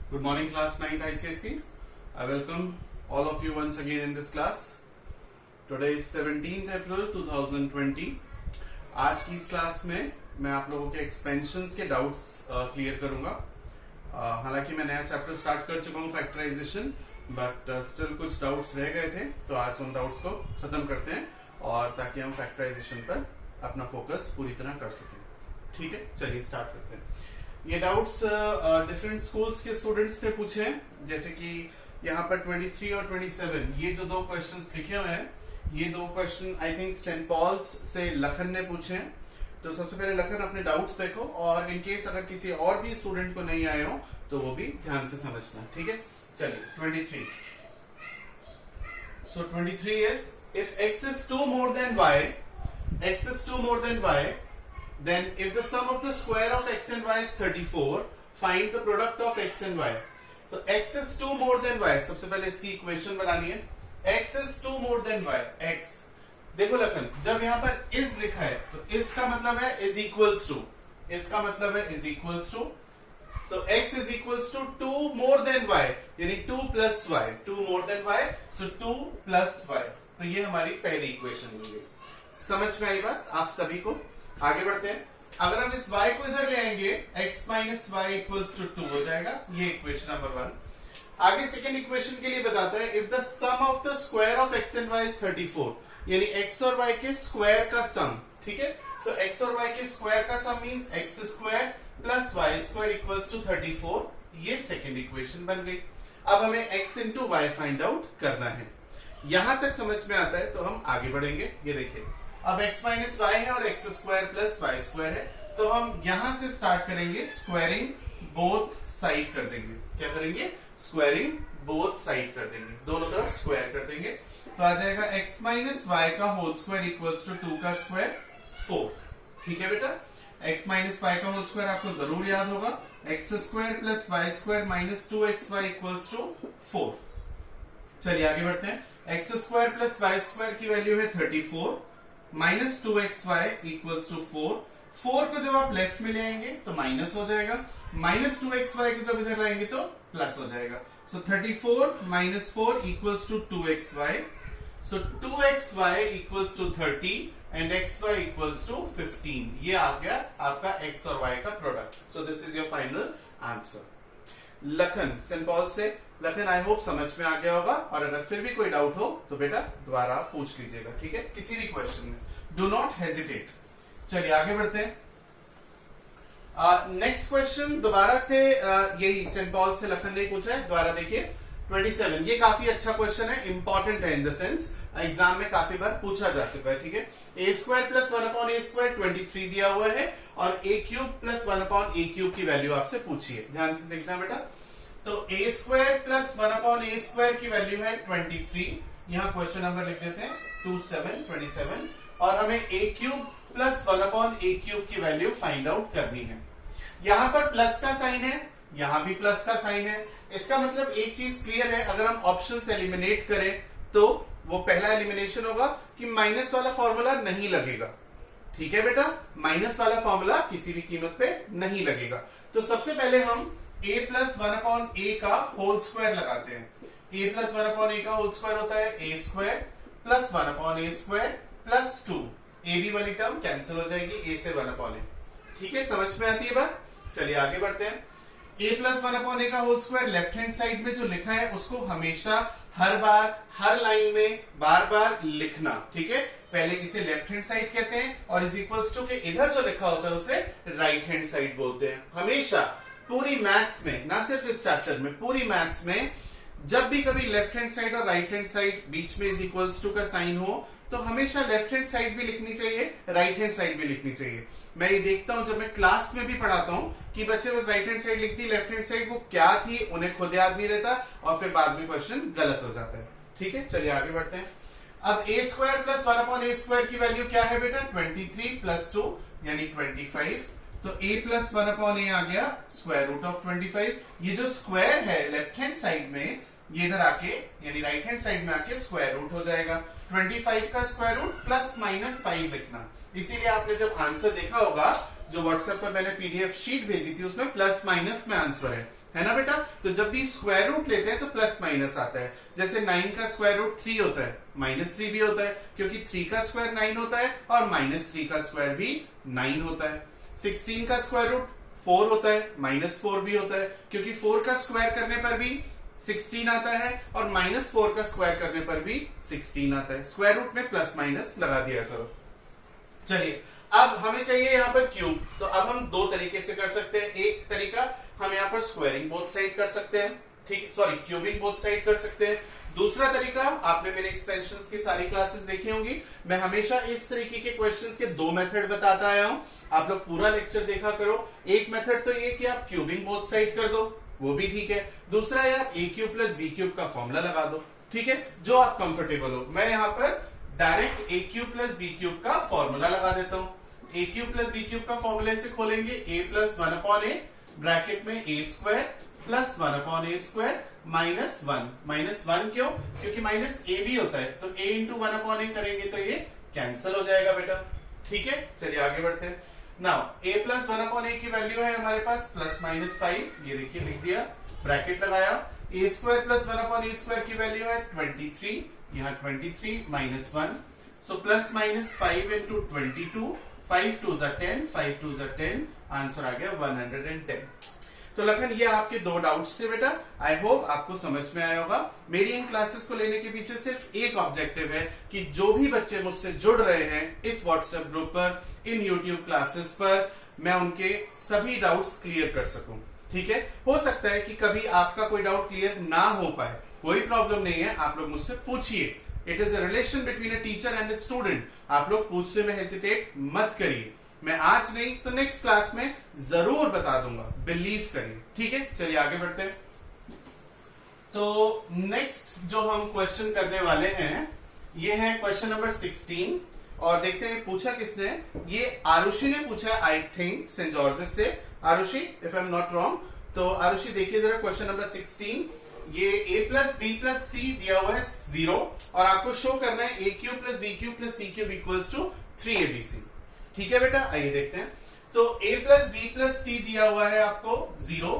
Good morning, class 9th ICSE. I welcome all of you once again in this class. Today is 17th April 2020. आज की इस class में मैं आप लोगों के एक्सपेंशंस के डाउट्स क्लियर करूंगा. हालांकि मैं नया चैप्टर स्टार्ट कर चुका हूं फैक्टराइजेशन, बट स्टिल कुछ डाउट्स रह गए थे, तो आज उन डाउट्स को खत्म करते हैं और ताकि हम फैक्टराइजेशन पर अपना फोकस पूरी तरह कर सकें. ठीक है, चलिए स्टार्ट करते हैं. ये डाउट्स डिफरेंट स्कूल्स के स्टूडेंट्स ने पूछे हैं, जैसे कि यहाँ पर 23 और 27 ये जो दो क्वेश्चंस लिखे हुए हैं, ये दो question I think Saint Paul's से लखन ने पूछे हैं. तो सबसे पहले लखन अपने डाउट्स देखो, और इन केस अगर किसी और भी स्टूडेंट को नहीं आए हो तो वो भी ध्यान से समझना. ठीक है, चलिए 23. So 23 is if x is 2 more than y, then if the sum of the square of x and y is 34, find the product of x and y. तो x is 2 more than y, सबसे पहले इसकी equation बनानी है. x is 2 more than y. x देखो लखन, जब यहाँ पर is लिखा है तो is का मतलब है is equals to, इसका मतलब है is equals to. तो x is equals to 2 more than y, यानी 2 plus y, 2 more than y, so 2 plus y. तो ये हमारी पहली इक्वेशन मिल गई. समझ में आई बात आप सभी को? आगे बढ़ते हैं. अगर हम इस y को इधर ले आएंगे, x minus y equals to 2 हो जाएगा. ये इक्वेशन नंबर 1. आगे सेकेंड इक्वेशन के लिए बताता है if the sum of the square of x and y is 34, यानी x और y के स्क्वायर का सम. ठीक है, तो x और y के स्क्वायर का sum means x square plus Y square equals to 34. ये सेकेंड इक्वेशन बन गई. अब हमें x into Y find out करना है. यहां तक समझ में आता है तो हम आगे बढ़ेंगे. ये देखिए, अब x माइनस वाई है और x square plus Y square है, तो हम यहां से स्टार्ट करेंगे. स्क्वायरिंग बोथ साइड कर देंगे. क्या करेंगे? स्क्वायरिंग बोथ साइड कर देंगे, दोनों तरफ स्क्वायर कर देंगे. तो आ जाएगा x माइनस वाई का होल स्क्वायर इक्वल्स टू 2 का स्क्वायर 4. ठीक है बेटा, x माइनस वाई का होल स्क्वायर आपको जरूर याद होगा. x square plus Y square minus 2xy equals to 4. चलिए आगे बढ़ते हैं. x square plus Y square की वैल्यू है 34, माइनस 2xy इक्वल्स टू 4. 4 को जब आप लेफ्ट में ले आएंगे तो माइनस हो जाएगा, माइनस 2xy को जब इधर लाएंगे तो प्लस हो जाएगा. So 34 minus 4 equals to 2xy. So 2xy equals to 30 and xy equals to 15. ये आ गया आपका x और y का product. So this is your final answer. Lakhan Saint Paul से. लखन आई होप समझ में आ गया होगा, और अगर फिर भी कोई डाउट हो तो बेटा दोबारा पूछ लीजिएगा. ठीक है, किसी भी क्वेश्चन में डू नॉट हेजिटेट. चलिए आगे बढ़ते हैं. नेक्स्ट क्वेश्चन दोबारा से यही सेंट पॉल से लखन ने पूछा है. दोबारा देखिए 27. ये काफी अच्छा क्वेश्चन है, इंपॉर्टेंट है इन द सेंस एग्जाम में काफी बार पूछा जा चुका है. ठीक है, ए square plus 1 upon a square 23 दिया हुआ है, और ए क्यूब प्लस 1 अपॉन ए क्यूब की वैल्यू आपसे पूछी है. ध्यान से देखना बेटा. तो ए square plus 1 upon a square की वैल्यू है 23. यहां क्वेश्चन नंबर लिख देते हैं 27, और हमें ए क्यूब प्लस 1 अपॉन ए क्यूब की वैल्यू फाइंड आउट करनी है. यहां पर प्लस का साइन है, यहां भी प्लस का साइन है. इसका मतलब एक चीज क्लियर है, अगर हम ऑप्शंस एलिमिनेट करें तो वो पहला एलिमिनेशन होगा कि माइनस वाला फॉर्मूला नहीं लगेगा. ठीक है बेटा, माइनस वाला फॉर्मूला किसी भी कीमत पे नहीं लगेगा. तो सबसे पहले हम a प्लस 1 अपॉन ए का होल स्क्वायर लगाते हैं. a प्लस 1 अपॉन ए का होल स्क्वायर होता है a square plus 1 upon a square plus 2. A b वाली टर्म कैंसिल हो जाएगी, a से 1 अपॉन ए. ठीक है, समझ में आती है बात? चलिए आगे बढ़ते हैं. a प्लस 1 अपॉन ए का whole square left hand side में जो लिखा है उसको हमेशा हर बार हर लाइन में बार बार लिखना. ठीक है, पहले इसे लेफ्ट हैंड साइड कहते हैं, और इज इक्वल्स टू के इधर जो लिखा होता है उसे राइट हैंड साइड बोलते हैं. हमेशा पूरी मैथ्स में, ना सिर्फ इस चैप्टर में, पूरी मैथ्स में जब भी कभी लेफ्ट हैंड साइड और राइट हैंड साइड बीच में इज इक्वल्स टू का साइन हो, तो हमेशा लेफ्ट हैंड साइड भी लिखनी चाहिए, राइट हैंड साइड भी लिखनी चाहिए. मैं ये देखता हूं जब मैं क्लास में भी पढ़ाता हूं कि बच्चे बस राइट हैंड साइड लिखती, लेफ्ट हैंड साइड वो क्या थी उन्हें खुद याद नहीं रहता, और फिर बाद में क्वेश्चन गलत हो जाता है. ठीक है, चलिए आगे बढ़ते हैं. अब ए square plus 1 upon a square की वैल्यू क्या है बेटा? 23 प्लस 2 यानी 25. तो a प्लस 1 अपॉन ए आ गया स्क्वायर रूट ऑफ 25. ये जो स्क्वायर है लेफ्ट हैंड साइड में, ये इधर आके यानी राइट हैंड साइड में आके स्क्वायर रूट हो जाएगा. 25 का स्क्वायर रूट प्लस माइनस 5 लिखना. इसीलिए आपने जब आंसर देखा होगा, जो व्हाट्सएप पर मैंने पीडीएफ शीट भेजी थी उसमें प्लस माइनस में आंसर है, है ना बेटा। तो जब भी स्क्वायर रूट लेते हैं तो प्लस माइनस आता है। जैसे 9 का स्क्वायर रूट 3 होता है, -3 भी होता है, क्योंकि 3 का स्क्वायर 9 होता है और -3 का स्क्वायर भी 9 होता है। 16 का स्क्वायर रूट 4 होता है, -4 भी होता है, क्योंकि 4 का स्क्वायर करने पर भी 16 आता है और -4 का स्क्वायर करने पर भी 16 आता है। स्क्वायर रूट में प्लस माइनस लगा दिया करो। चलिए, अब हमें चाहिए यहाँ पर क्यूब। तो अब हम दो तरीके से कर सकते हैं। एक तरीका हम यहाँ पर स्क्वायरिंग बोथ साइड कर सकते हैं, ठीक, सॉरी क्यूबिंग बोथ साइड कर सकते हैं। दूसरा तरीका, आपने मेरे एक्सपेंशंस की सारी क्लासेस देखी होंगी, मैं हमेशा इस तरीके के क्वेश्चंस के दो मेथड बताता आया हूं। आप लोग पूरा लेक्चर देखा करो। एक मेथड तो ये कि आप क्यूबिंग बोथ साइड कर दो, वो भी ठीक है। दूसरा है आप ए क्यूब प्लस बी क्यूब का फॉर्मूला लगा दो, ठीक है, जो आप कंफर्टेबल हो। मैं यहाँ पर डायरेक्ट ए क्यूब प्लस बी क्यूब का फॉर्मूला लगा देता हूं। ए क्यूब प्लस बी क्यूब का फॉर्मूले से खोलेंगे a प्लस 1/a ब्रैकेट में a square plus 1/a square -1 क्यों? क्योंकि माइनस a भी होता है, तो a इंटू 1/a करेंगे तो ये कैंसिल हो जाएगा बेटा, ठीक है। चलिए आगे बढ़ते हैं। नाउ a प्लस 1/a की वैल्यू है हमारे पास +-5, ये देखिए लिख दिया, ब्रैकेट लगाया। a square plus 1/a square की वैल्यू है 23, यहाँ 23 -1, so +-5 into 22, 5 2s are 10, 5 2s are 10, answer आ गया 110। तो लखन, ये आपके दो डाउट्स थे बेटा। आई होप आपको समझ में आया होगा। मेरी इन क्लासेस को लेने के पीछे सिर्फ एक ऑब्जेक्टिव है कि जो भी बच्चे मुझसे जुड़ रहे हैं इस व्हाट्सएप ग्रुप पर, इन यूट्यूब क्लासेस पर, मैं उनके सभी डाउट्स क्लियर कर सकूं, ठीक है। हो सकता है कि कभी आपका कोई डाउट क्लियर ना हो पाए, कोई प्रॉब्लम नहीं है, आप लोग मुझसे पूछिए। It is a relation between a teacher and a student. आप लोग पूछने में हेजिटेट मत करिए। मैं आज नहीं तो नेक्स्ट क्लास में जरूर बता दूंगा, बिलीव करिए, ठीक है। चलिए आगे बढ़ते हैं। तो नेक्स्ट जो हम क्वेश्चन करने वाले हैं ये है क्वेश्चन नंबर 16 और देखते हैं पूछा किसने। ये आरुषि ने पूछा, आई थिंक सेंट जॉर्जेस से। Arushi, if I am not wrong, तो आरुषि देखिए जरा क्वेश्चन नंबर 16। ये a plus b plus c दिया हुआ है 0 और आपको शो करना है a cube plus b cube plus c cube equals to 3abc, ठीक है बेटा। आइए देखते हैं। तो a plus b plus c दिया हुआ है आपको 0,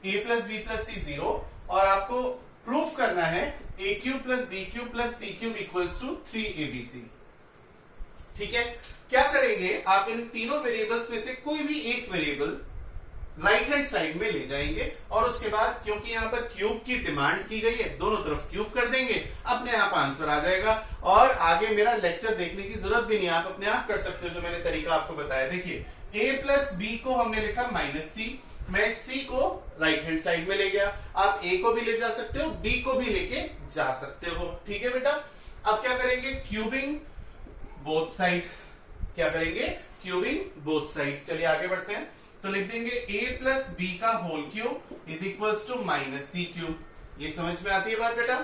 a plus b plus c 0 और आपको प्रूफ करना है a cube plus b cube plus c cube equals to 3abc, ठीक है। क्या करेंगे, आप इन तीनों वेरिएबल्स में से कोई भी एक वेरिएबल राइट हैंड साइड में ले जाएंगे और उसके बाद, क्योंकि यहाँ पर क्यूब की डिमांड की गई है, दोनों तरफ क्यूब कर देंगे, अपने आप आंसर आ जाएगा। और आगे मेरा लेक्चर देखने की जरूरत भी नहीं, आप अपने आप कर सकते हो जो मैंने तरीका आपको बताया। देखिए a प्लस बी को हमने लिखा -c, मैं c को राइट हैंड साइड में ले गया। आप a को भी ले जा सकते हो, b को भी लेके जा सकते हो, ठीक है बेटा। अब क्या करेंगे, क्यूबिंग बोथ साइड। क्या करेंगे, क्यूबिंग बोथ साइड। चलिए आगे बढ़ते हैं। तो लिख देंगे a प्लस बी का whole cube is equals to -c cube. ये समझ में आती है बात बेटा।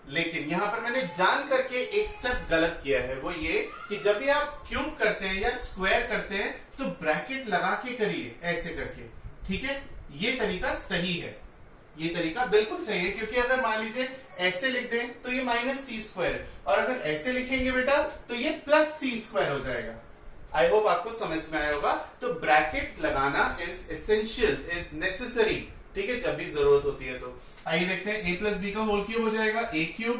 लेकिन यहां पर मैंने जान करके एक स्टेप गलत किया है, वो ये कि जब भी आप क्यूब करते हैं या स्क्वायर करते हैं तो ब्रैकेट लगा के करिए, ऐसे करके, ठीक है। ये तरीका सही है, ये तरीका बिल्कुल सही है, क्योंकि अगर मान लीजिए ऐसे लिख दें तो ये -c² और अगर ऐसे लिखेंगे बेटा तो ये +c² हो जाएगा। आई होप आपको समझ में आया होगा। तो ब्रैकेट लगाना इज एसेंशियल, इज नेसेसरी, ठीक है, जब भी जरूरत होती है। तो आइए देखते हैं, a प्लस बी का होल क्यूब हो जाएगा a cube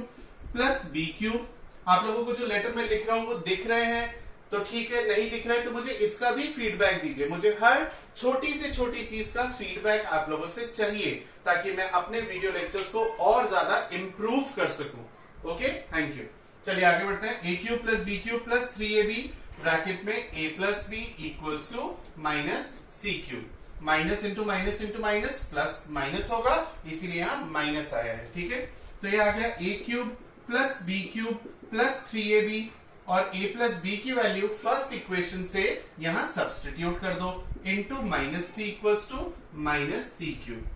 plus b cube. आप लोगों को जो लेटर में लिख रहा हूं वो दिख रहे हैं तो ठीक है, नहीं दिख रहा है तो मुझे इसका भी फीडबैक दीजिए। मुझे हर छोटी से छोटी चीज का फीडबैक आप लोगों से चाहिए ताकि मैं अपने वीडियो लेक्चर्स को और ज्यादा इंप्रूव कर सकूं। Okay, thank you. चलिए आगे बढ़ते हैं। a cube plus b cube plus 3ab bracket में a plus B equals to -c cube. Minus into minus into minus plus minus होगा, इसीलिए यहां माइनस आया है, ठीक है। तो ये आ गया a cube plus b cube plus 3ab और a प्लस बी की वैल्यू फर्स्ट इक्वेशन से यहां सब्स्टिट्यूट कर दो, into -c equals to -c cube,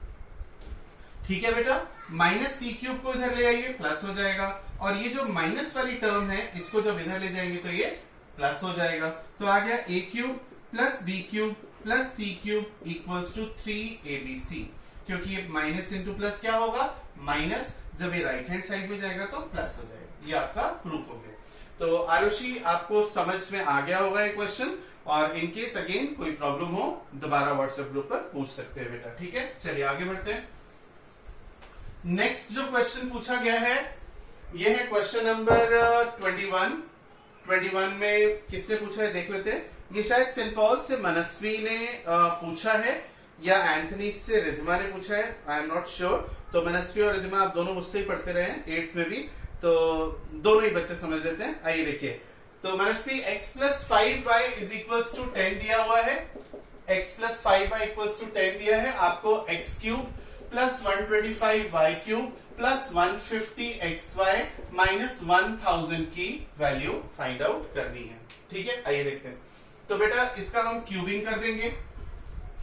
ठीक है बेटा। -c क्यूब को इधर ले आइए, प्लस हो जाएगा और ये जो माइनस वाली टर्म है इसको जब इधर ले जाएंगे तो ये प्लस हो जाएगा। तो आ गया a cube plus b cube plus c cube equals to 3abc, क्योंकि ये माइनस इंटू प्लस क्या होगा, माइनस, जब ये राइट हैंड साइड में जाएगा तो प्लस हो जाएगा। ये आपका प्रूफ हो गया। तो आरुषि आपको समझ में आ गया होगा ये क्वेश्चन, और इनकेस अगेन कोई प्रॉब्लम हो दोबारा व्हाट्सएप ग्रुप पर पूछ सकते हैं बेटा, ठीक है। चलिए आगे बढ़ते हैं। नेक्स्ट जो क्वेश्चन पूछा गया है ये है क्वेश्चन नंबर 21 में किसने पूछा है देख लेते हैं। ये शायद सेंट पॉल से मनस्वी ने पूछा है या एंथनी से रिधिमा ने पूछा है, आई एम नॉट श्योर। तो मनस्वी और रिधिमा आप दोनों मुझसे ही पढ़ते रहे हैं 8th में भी, तो दोनों ही बच्चे समझ लेते हैं। आइए देखिए, तो Manasvi x plus 5y is equals to 10 दिया हुआ है, x plus 5y equals to 10 दिया है। आपको x cube plus 125y cube plus 150xy minus 1000 की वैल्यू फाइंड आउट करनी है, ठीक है। आइए देखते हैं। तो बेटा इसका हम क्यूबिंग कर देंगे,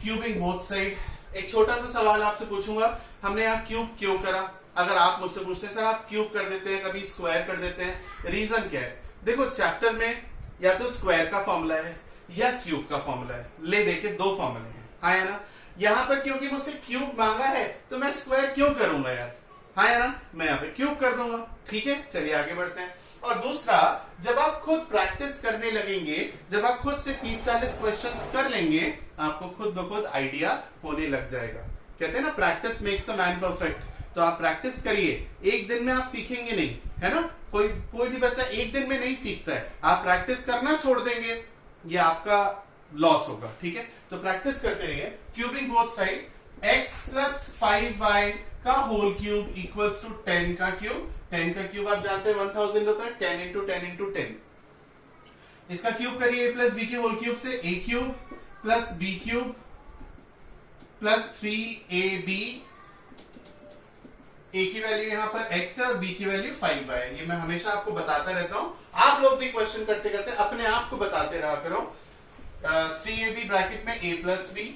क्यूबिंग बोथ साइड। एक छोटा सा सवाल आपसे पूछूंगा, हमने यहाँ क्यूब क्यों करा? अगर आप मुझसे पूछते हैं सर आप क्यूब कर देते हैं, कभी स्क्वायर कर देते हैं, रीजन क्या है? देखो चैप्टर में या तो स्क्वायर का फॉर्मूला है या क्यूब का फॉर्मूला है, ले देखे दो फॉर्मूले हैं, हाँ है ना। यहाँ पर क्योंकि मुझसे क्यूब मांगा है तो मैं स्क्वायर क्यों करूंगा यार, हाँ है ना, मैं यहाँ पे क्यूब कर दूंगा, ठीक है। चलिए आगे बढ़ते हैं। और दूसरा, जब आप खुद प्रैक्टिस करने लगेंगे, जब आप खुद से 30-40 क्वेश्चंस कर लेंगे, आपको खुद ब खुद आइडिया होने लग जाएगा। कहते हैं ना practice makes a man perfect. तो आप प्रैक्टिस करिए, एक दिन में आप सीखेंगे नहीं, है ना। कोई भी बच्चा एक दिन में नहीं सीखता है। आप प्रैक्टिस करना छोड़ देंगे, ये आपका लॉस होगा, ठीक है। तो प्रैक्टिस करते रहिए। Cubing both side, x plus 5y का होल क्यूब इक्वल्स टू 10 का क्यूब। 10 का क्यूब आप जानते हैं 1000 होता है, 10 इंटू 10 इंटू 10। इसका क्यूब करिए a प्लस बी के होल क्यूब से, a cube plus b cube plus 3ab। a की वैल्यू यहां पर x है और b की वैल्यू 5y है। ये मैं हमेशा आपको बताता रहता हूं, आप लोग भी क्वेश्चन करते करते अपने आप को बताते रहा करो। 3ab ब्रैकेट में a plus b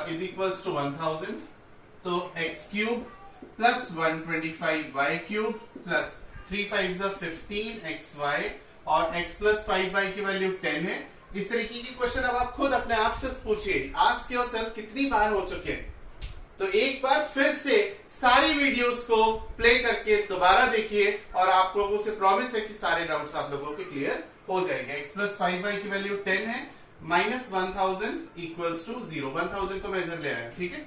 is equals to 1000, तो x cube plus 125y cube plus 3 5 15xy और x प्लस 5y की वैल्यू 10 है। इस तरीके की क्वेश्चन अब आप खुद अपने आप से पूछिए, आस्क योरसेल्फ कितनी बार हो चुके हैं। तो एक बार फिर से सारी वीडियोस को प्ले करके दोबारा देखिए और आप लोगों से प्रॉमिस है कि सारे डाउट्स आप लोगों के क्लियर हो जाएंगे। x प्लस 5y की वैल्यू 10 है, माइनस 1000 इक्वल्स टू 0। 1000 को मैं इधर ले आया, ठीक है।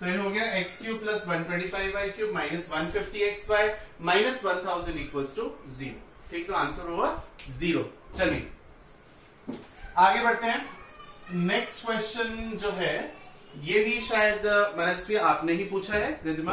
तो ये हो गया x cube plus 125y cube minus 150xy minus 1000 equals to 0, ठीक। तो आंसर हुआ 0। चलिए आगे बढ़ते हैं। नेक्स्ट क्वेश्चन जो है ये भी शायद मनस्वी आपने ही पूछा है, रिधिमा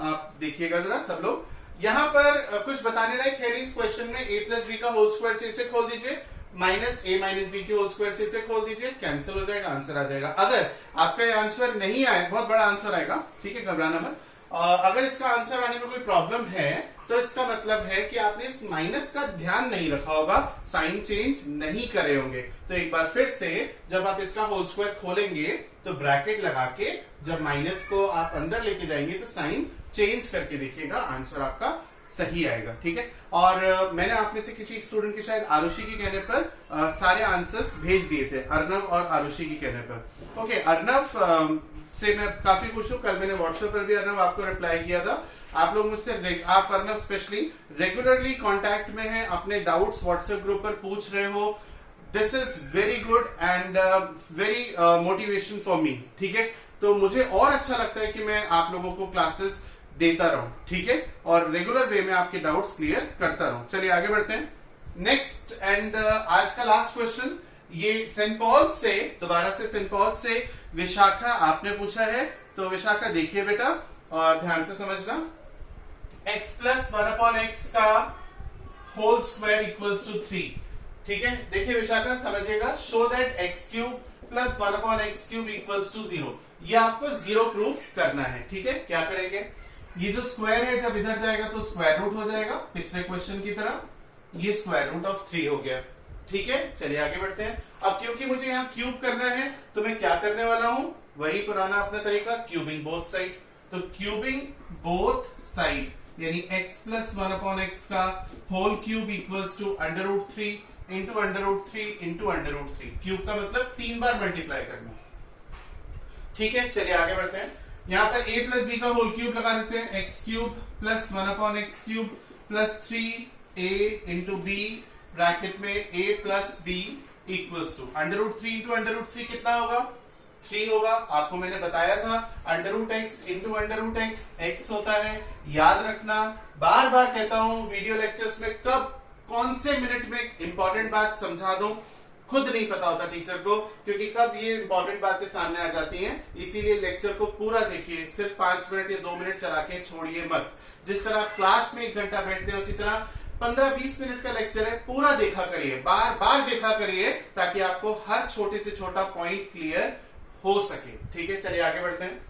आप देखिएगा जरा सब लोग। यहां पर कुछ बताने लायक है नहीं इस क्वेश्चन में। a प्लस बी का होल स्क्वायर से इसे खोल दीजिए, माइनस a माइनस बी के होल स्क्वायर से इसे खोल दीजिए, कैंसिल हो जाएगा, आंसर आ जाएगा। अगर आपका ये आंसर नहीं आए, बहुत बड़ा आंसर आएगा, ठीक है, घबराना मत। अगर इसका आंसर आने में कोई प्रॉब्लम है तो इसका मतलब है कि आपने इस माइनस का ध्यान नहीं रखा होगा, साइन चेंज नहीं करे होंगे। तो एक बार फिर से जब आप इसका होल स्क्वायर खोलेंगे तो ब्रैकेट लगा के जब माइनस को आप अंदर लेके जाएंगे तो साइन चेंज करके देखिएगा, आंसर आपका सही आएगा, ठीक है। और मैंने आप में से किसी एक स्टूडेंट के शायद आरुषि के कहने पर सारे आंसर्स भेज दिए थे, अर्नव और आरुषि के कहने पर। ओके, अर्नव से मैं काफी खुश हूं, कल मैंने व्हाट्सएप पर भी अर्नव आपको रिप्लाई किया था। आप लोग मुझसे, आप अर्नव स्पेशली रेगुलरली कांटेक्ट में हैं, अपने डाउट्स व्हाट्सएप ग्रुप पर पूछ रहे हो। This is very good and very motivation for me, ठीक है। तो मुझे और अच्छा लगता है कि मैं आप लोगों को क्लासेस देता रहूं, ठीक है, और रेगुलर वे में आपके डाउट्स क्लियर करता रहूं। चलिए आगे बढ़ते हैं। नेक्स्ट एंड आज का लास्ट क्वेश्चन, ये सेंट पॉल से, दोबारा से सेंट पॉल से विशाखा आपने पूछा है। तो विशाखा देखिए बेटा और ध्यान से समझना, x प्लस 1/x का होल स्क्वायर इक्वल्स टू 3, ठीक है। देखिए विशाखा समझिएगा, show that x cube plus 1/x cube equals to 0। ये आपको 0 प्रूफ करना है, ठीक है। क्या करेंगे, ये जो स्क्वायर है जब इधर जाएगा तो स्क्वायर रूट हो जाएगा, पिछले क्वेश्चन की तरह, ये स्क्वायर रूट ऑफ 3 हो गया, ठीक है। चलिए आगे बढ़ते हैं। अब क्योंकि मुझे यहाँ क्यूब करना है तो मैं क्या करने वाला हूं, वही पुराना अपना तरीका, क्यूबिंग बोथ साइड। तो क्यूबिंग बोथ साइड यानी x प्लस 1/x का whole cube equals to √3 into √3 into √3। Cube का मतलब 3 बार मल्टीप्लाई करना, ठीक है। चलिए आगे बढ़ते हैं। यहां पर a प्लस बी का होल क्यूब लगा देते हैं, x cube plus 1/x cube plus 3 a into B bracket में a plus B equals to √3 into √3 कितना होगा 3 होगा। आपको मैंने बताया था √x इंटू √x x होता है। याद रखना, बार बार कहता हूं वीडियो लेक्चर्स में कब कौन से मिनट में इंपॉर्टेंट बात समझा दूं खुद नहीं पता होता टीचर को, क्योंकि कब ये इंपॉर्टेंट बातें सामने आ जाती हैं। इसीलिए लेक्चर को पूरा देखिए, सिर्फ 5 मिनट या 2 मिनट चला के छोड़िए मत। जिस तरह क्लास में 1 घंटा बैठते हैं उसी तरह 15-20 मिनट का लेक्चर है, पूरा देखा करिए, बार बार देखा करिए, ताकि आपको हर छोटे से छोटा पॉइंट क्लियर हो सके। ठीक है, चलिए आगे बढ़ते हैं।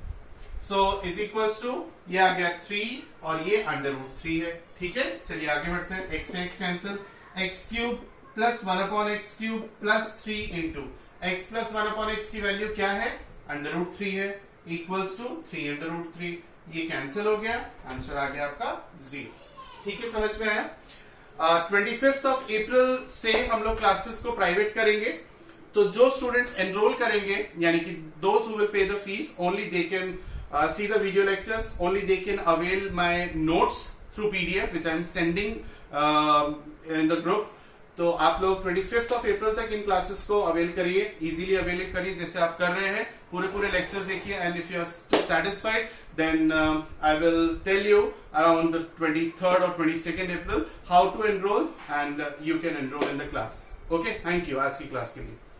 सो इज इक्वल्स टू ये आ गया 3 और ये √3 है। ठीक है, चलिए आगे बढ़ते हैं। x से x cancel, x cube plus 1/x cube plus 3 into x plus 1/x की वैल्यू क्या है √3 है, इक्वल्स टू 3 √3। ये कैंसिल हो गया, आंसर आ गया आपका 0। ठीक है, समझ में आया। 25 अप्रैल से हम लोग क्लासेस को प्राइवेट करेंगे, तो जो स्टूडेंट्स एनरोल करेंगे, यानी कि those who will pay the fees, only they can see the video lectures, only they can avail my notes through PDF which I am sending in the group. तो आप लोग 25 अप्रैल तक इन क्लासेस को अवेल करिए, इजीली अवेल करिए जैसे आप कर रहे हैं। पूरे लेक्चर्स देखिए, and if you are satisfied then I will tell you around the 23rd or 22nd April how to enroll, and you can enroll in the class. Okay, thank you आज की क्लास के लिए।